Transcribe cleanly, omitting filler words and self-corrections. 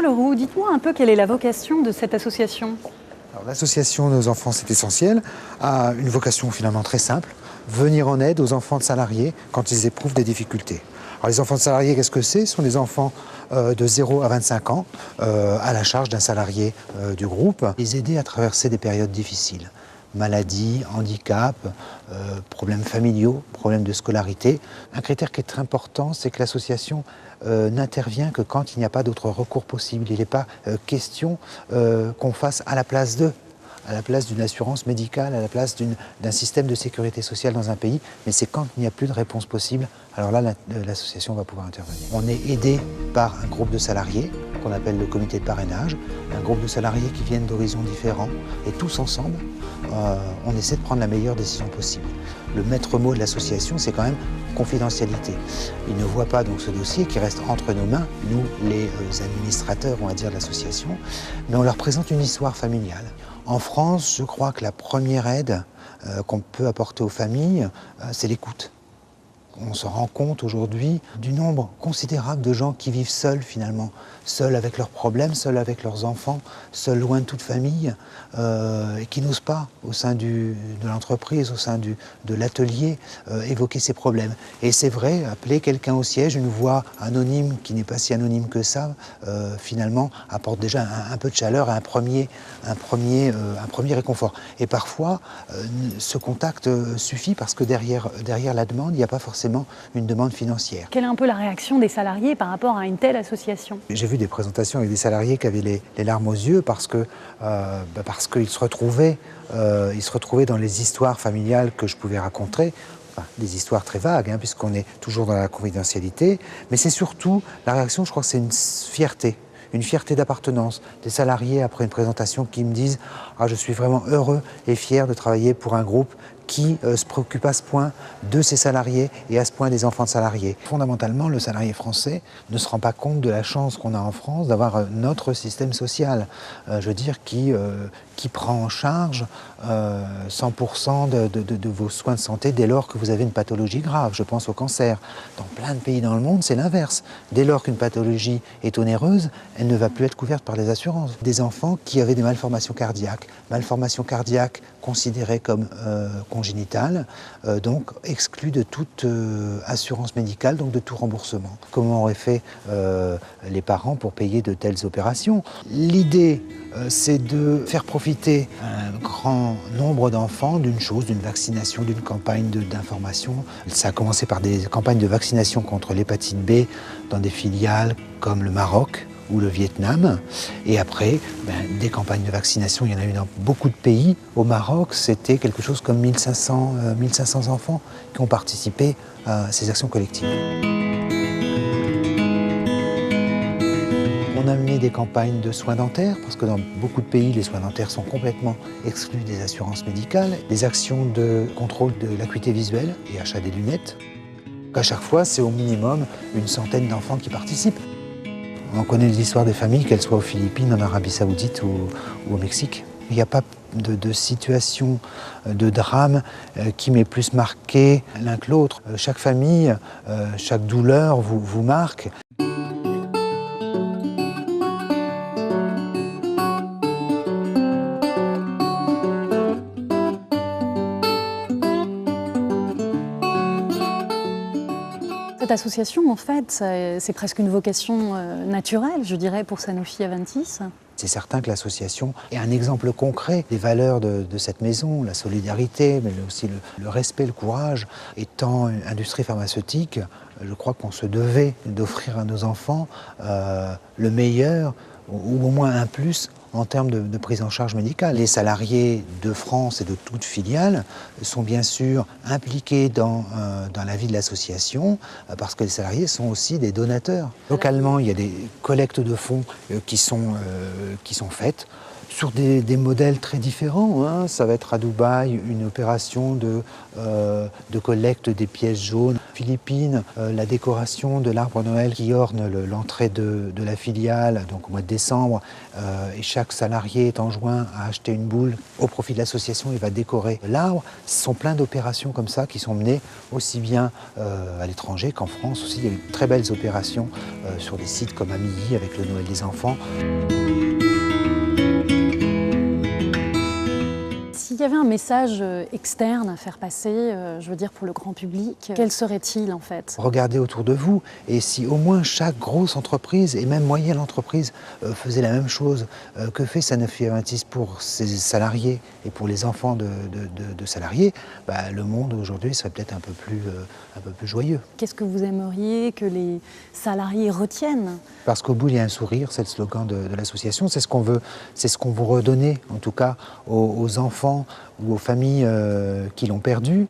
François Leroux, dites-moi un peu quelle est la vocation de cette association. L'association Nos enfants c'est essentiel a une vocation finalement très simple, venir en aide aux enfants de salariés quand ils éprouvent des difficultés. Alors, les enfants de salariés, qu'est-ce que c'est? Ce sont des enfants de 0 à 25 ans à la charge d'un salarié du groupe. Les aider à traverser des périodes difficiles. Maladie, handicap, problèmes familiaux, problèmes de scolarité. Un critère qui est très important, c'est que l'association n'intervient que quand il n'y a pas d'autre recours possible. Il n'est pas question qu'on fasse à la place d'eux, à la place d'une assurance médicale, à la place d'un système de sécurité sociale dans un pays, mais c'est quand il n'y a plus de réponse possible, alors là l'association va pouvoir intervenir. On est aidé par un groupe de salariés qu'on appelle le comité de parrainage, un groupe de salariés qui viennent d'horizons différents, et tous ensemble, on essaie de prendre la meilleure décision possible. Le maître mot de l'association, c'est quand même confidentialité. Ils ne voient pas donc ce dossier qui reste entre nos mains, nous les administrateurs, on va dire, de l'association, mais on leur présente une histoire familiale. En France, je crois que la première aide qu'on peut apporter aux familles, c'est l'écoute. On se rend compte aujourd'hui du nombre considérable de gens qui vivent seuls finalement, seuls avec leurs problèmes, seuls avec leurs enfants, seuls loin de toute famille, et qui n'osent pas au sein de l'entreprise, au sein de l'atelier, évoquer ces problèmes. Et c'est vrai, appeler quelqu'un au siège, une voix anonyme qui n'est pas si anonyme que ça, finalement apporte déjà un peu de chaleur et un premier réconfort. Et parfois, ce contact suffit parce que derrière la demande, il n'y a pas forcément une demande financière. Quelle est un peu la réaction des salariés par rapport à une telle association? J'ai vu des présentations avec des salariés qui avaient les larmes aux yeux parce qu'ils se retrouvaient dans les histoires familiales que je pouvais raconter. Enfin, des histoires très vagues, hein, puisqu'on est toujours dans la confidentialité. Mais c'est surtout, la réaction, je crois que c'est une fierté d'appartenance. Des salariés, après une présentation, qui me disent « Ah, je suis vraiment heureux et fier de travailler pour un groupe qui se préoccupe à ce point de ses salariés et à ce point des enfants de salariés. » Fondamentalement, le salarié français ne se rend pas compte de la chance qu'on a en France d'avoir notre système social, je veux dire, qui prend en charge 100% de vos soins de santé dès lors que vous avez une pathologie grave. Je pense au cancer. Dans plein de pays dans le monde, c'est l'inverse. Dès lors qu'une pathologie est onéreuse, elle ne va plus être couverte par les assurances. Des enfants qui avaient des malformations cardiaques considérées comme congénitales, donc exclues de toute assurance médicale, donc de tout remboursement. Comment auraient fait les parents pour payer de telles opérations? L'idée, c'est de faire profiter un grand nombre d'enfants d'une vaccination, d'une campagne d'information. Ça a commencé par des campagnes de vaccination contre l'hépatite B dans des filiales comme le Maroc ou le Vietnam. Et après, des campagnes de vaccination, il y en a eu dans beaucoup de pays. Au Maroc, c'était quelque chose comme 1500 enfants qui ont participé à ces actions collectives. On a mené des campagnes de soins dentaires, parce que dans beaucoup de pays, les soins dentaires sont complètement exclus des assurances médicales. Des actions de contrôle de l'acuité visuelle et achat des lunettes. À chaque fois, c'est au minimum une centaine d'enfants qui participent. On connaît l'histoire des familles, qu'elles soient aux Philippines, en Arabie Saoudite ou au Mexique. Il n'y a pas de situation, de drame qui m'est plus marqué l'un que l'autre. Chaque famille, chaque douleur vous marque. Cette association, en fait, c'est presque une vocation naturelle, je dirais, pour Sanofi Aventis. C'est certain que l'association est un exemple concret des valeurs de cette maison, la solidarité, mais aussi le respect, le courage. Étant une industrie pharmaceutique, je crois qu'on se devait d'offrir à nos enfants le meilleur, ou au moins un plus, en termes de prise en charge médicale. Les salariés de France et de toute filiale sont bien sûr impliqués dans la vie de l'association parce que les salariés sont aussi des donateurs. Localement, il y a des collectes de fonds qui sont faites sur des modèles très différents, hein. Ça va être à Dubaï une opération de collecte des pièces jaunes. Philippines, la décoration de l'arbre Noël qui orne l'entrée de la filiale, donc au mois de décembre, et chaque salarié est enjoint à acheter une boule au profit de l'association et va décorer l'arbre. Ce sont plein d'opérations comme ça qui sont menées aussi bien à l'étranger qu'en France aussi. Il y a eu de très belles opérations sur des sites comme à Milly avec le Noël des enfants. S'il y avait un message externe à faire passer, je veux dire pour le grand public, quel serait-il en fait? Regardez autour de vous et si au moins chaque grosse entreprise et même moyenne entreprise faisait la même chose que fait Sanofi Aventis pour ses salariés et pour les enfants de salariés, le monde aujourd'hui serait peut-être un peu plus joyeux. Qu'est-ce que vous aimeriez que les salariés retiennent? Parce qu'au bout il y a un sourire, c'est le slogan de l'association, c'est ce qu'on veut redonner en tout cas aux enfants ou aux familles qui l'ont perdu.